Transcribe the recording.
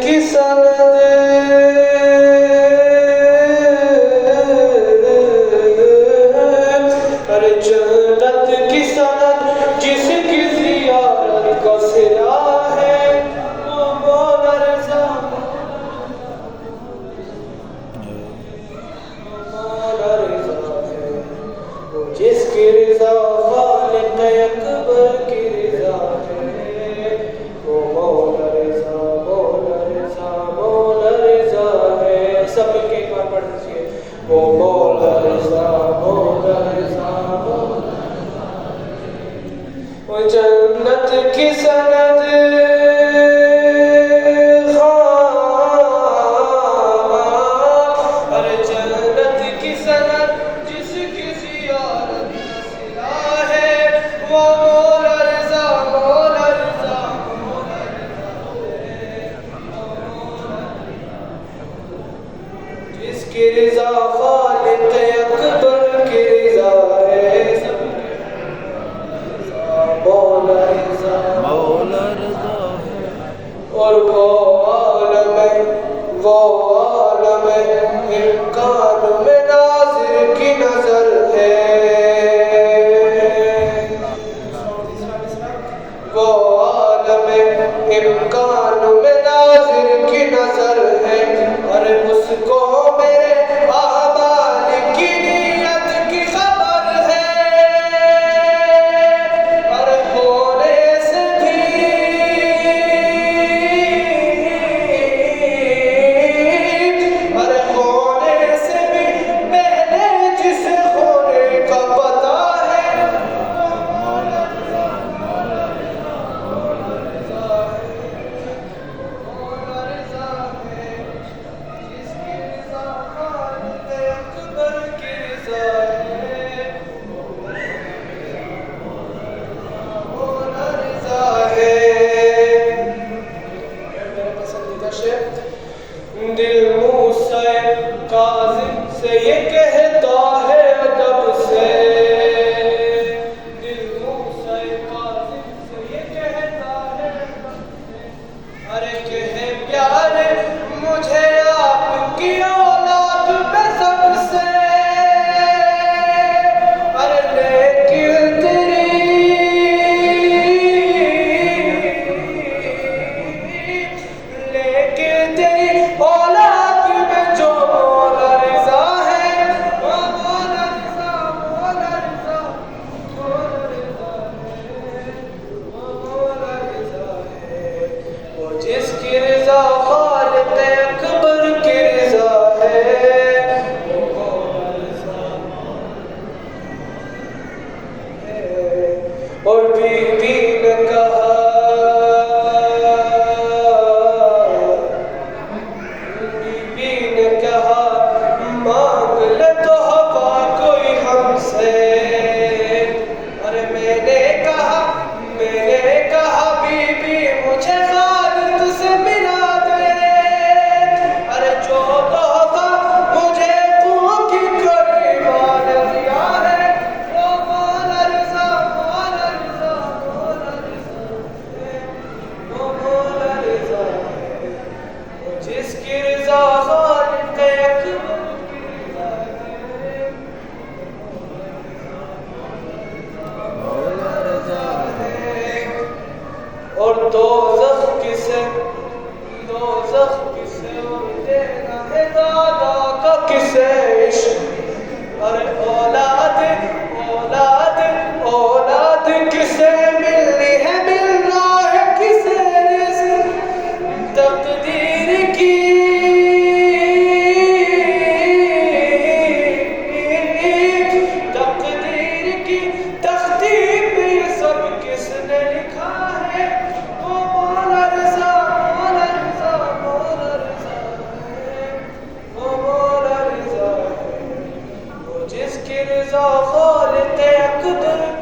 کی سند ہر جنت کی سند جس کی زیارت کا صلہ ہے وہ مولا رضا ہے وہ جس کی رضا خالق اکبر کی رضا ہے وہ مولا رضا مولا رضا مولا رضا ہے سب کے ایک بار پڑھ دیجیے وہ مولا رضا مولا رضا مولا وہ جنت کی سند کی رضا خالق اکبر کی رضا ہے مولا رضا مولا رضا ہے اور وہ عالم امکان میں ناظر کی نظر ہے وہ عالم امکان میں ناظر کی نظر ہے اور اس کو دل موسیٰ کاظم سے یہ کہتا ہے ادب سے دل موسیٰ کاظم سے یہ کہتا ہے ارے کہے پیارے مجھے آپ کی اولاد میں سب سے ارے لیکن تیری اولاد میں جو مولا رضا ہے وہ مولا رضا مولا رضا مولا رضا ہے وہ مولا رضا ہے وہ جس کی رضا خالق اکبر کی رضا ہے وہ مولا رضا ہے اور بی بی نے کہا اور دوزخ کسے اور دینا ہے دادا کا کسے عشق ارے اولاد اولاد اولاد کسے ملنی ہے ملنا ہے کسے رزق تقدیر کی تختی میں یہ سب کس نے لکھا ہے رضا خالق اقدر